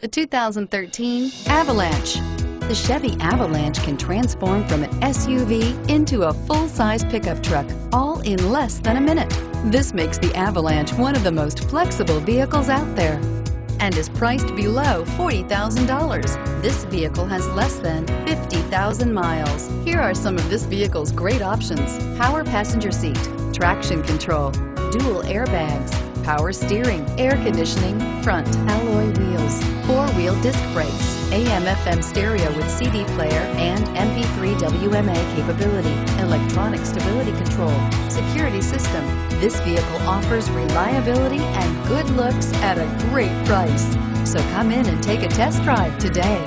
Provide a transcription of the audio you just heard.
The 2013 Avalanche. The Chevy Avalanche can transform from an SUV into a full-size pickup truck, all in less than a minute. This makes the Avalanche one of the most flexible vehicles out there and is priced below $40,000. This vehicle has less than 50,000 miles. Here are some of this vehicle's great options: power passenger seat, traction control, dual airbags, power steering, air conditioning, front alloy wheels, four-wheel disc brakes, AM/FM stereo with CD player and MP3 WMA capability, electronic stability control, security system. This vehicle offers reliability and good looks at a great price. So come in and take a test drive today.